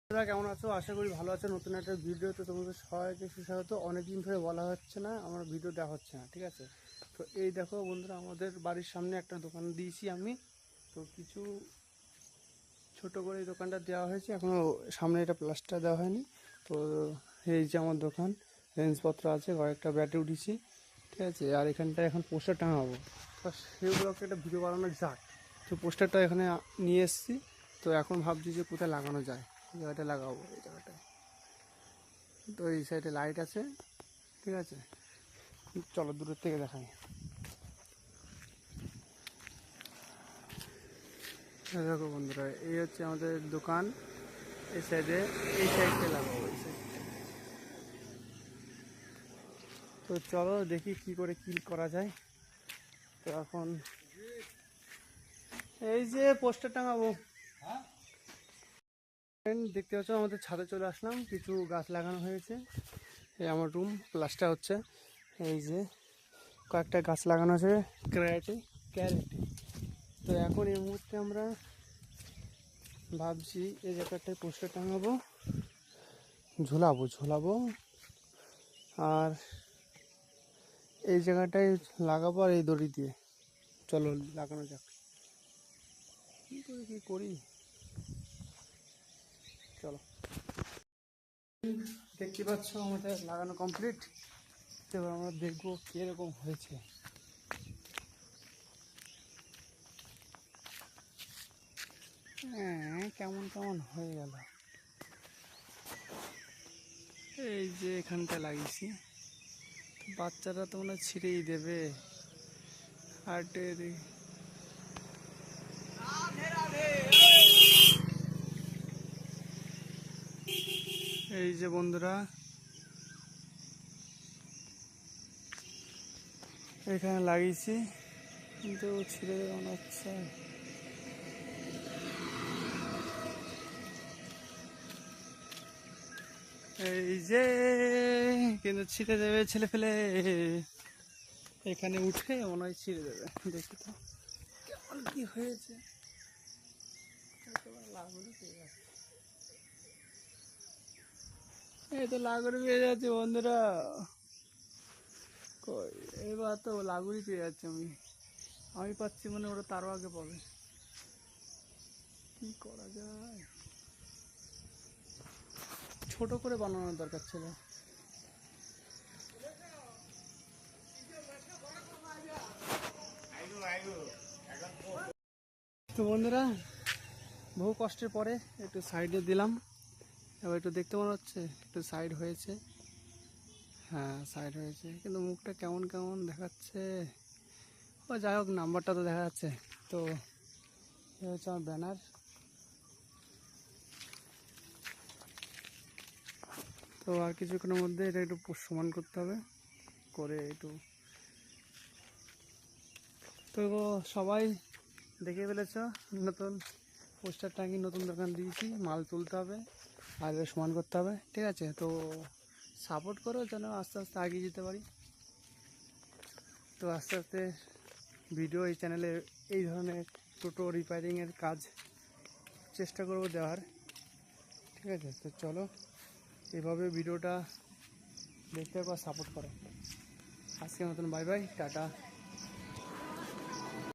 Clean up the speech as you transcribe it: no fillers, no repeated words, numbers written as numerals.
তোমরা কেমন আছো? আশা করি ভালো আছো। নতুন একটা ভিডিওতে তোমাদের সবাইকে সুস্বাগত। অনেকদিন ধরে বলা হচ্ছে না, আমার ভিডিও দেওয়া হচ্ছে না, ঠিক আছে? তো এই দেখো বন্ধুরা, আমাদের বাড়ির সামনে একটা দোকান দিয়েছি আমি। তো কিছু ছোট করে এই দোকানটা দেওয়া হয়েছে, এখনও সামনে এটা প্লাস্টার দেওয়া হয়নি। তো এই যে আমার দোকান, রেঞ্জপত্র আছে, কয়েকটা ব্যাটে উঠেছি, ঠিক আছে? আর এখানটায় এখন পোস্টার টাঙাবো, তো সেগুলোকে একটা ভিডিও বানানো যাক। তো পোস্টারটা এখানে নিয়ে এসেছি। তো এখন ভাবছি যে কোথায় লাগানো যায়। এই জায়গাটা লাগাবো, এই জায়গাটায়। তো এই সাইডে লাইট আছে, ঠিক আছে? চলো দূরের থেকে দেখাই। দেখো বন্ধুরা, এই হচ্ছে আমাদের দোকান। এই সাইডে, এই সাইডে লাগাবো, এই সাইড। তো চলো দেখি কি করে কি করা যায়। তো এখন এই যে পোস্টার টাঙাবো, দেখতে পাচ্ছ আমাদের ছাদে চলে আসলাম। কিছু গাছ লাগানো হয়েছে। এই আমার রুম প্লাস্টার হচ্ছে। এই যে কয়েকটা গাছ লাগানো আছে ক্যারেটে। তো এখন এই মুহূর্তে আমরা ভাবছি এই জায়গাটায় পোস্টার টাঙাবো, ঝোলাবো আর এই জায়গাটায় লাগাবো, আর এই দড়ি দিয়ে। চলো লাগানো যাক। কি করি চলো। দেখতে পাচ্ছ আমাদের লাগানো কমপ্লিট। এবার আমরা দেখবো কিরকম হয়েছে। হ্যাঁ, কেমন কেমন হয়ে গেল। এই যে এখানটা লাগিয়েছি, বাচ্চারা তো মনে ছিঁড়েই দেবে। আর এই যে বন্ধুরা, এখানে লাগিয়েছি, কিন্তু ছিঁড়ে দেবে মনে হচ্ছে। এই যে কিন্তু ছিঁড়ে দেবে ছেলে ফেলে, এখানে উঠে মনে হয় ছিঁড়ে দেবে। দেখি তো কেমন কি হয়েছে। এই তো লাগুড়ি পেয়ে যাচ্ছে বন্ধুরা। কই, এবার তো লাগুড়ি পেয়ে যাচ্ছে। আমি পাচ্ছি, মানে ওরা তারও আগে পাবে। কি করা যায়? ছোট করে বানানোর দরকার ছিল। তো বন্ধুরা, বহু কষ্টের পরে একটু সাইডে দিলাম। এবার একটু দেখতে মনে হচ্ছে একটু সাইড হয়েছে। হ্যাঁ, সাইড হয়েছে, কিন্তু মুখটা কেমন কেমন দেখাচ্ছে। ও যাই হোক, নাম্বারটা তো দেখা যাচ্ছে। তো এই হচ্ছে আমার ব্যানার। তো আর কিছুক্ষণের মধ্যে এটা একটু সমান করতে হবে, করে একটু। তো সবাই দেখে ফেলেছ, নতুন পোস্টার টাঙিয়ে নতুন দোকান দিয়েছি। মাল তুলতে হবে আর সমান করতে হবে, ঠিক আছে? তো সাপোর্ট করো যেন আস্তে আস্তে এগিয়ে যেতে পারি। তো আস্তে আস্তে ভিডিও এই চ্যানেলে এই ধরনের টোটো রিপেয়ারিংয়ের কাজ চেষ্টা করব দেওয়ার, ঠিক আছে? তো চলো এভাবে ভিডিওটা দেখতে বা সাপোর্ট করো। আজকের মতন বাই বাই, টাটা।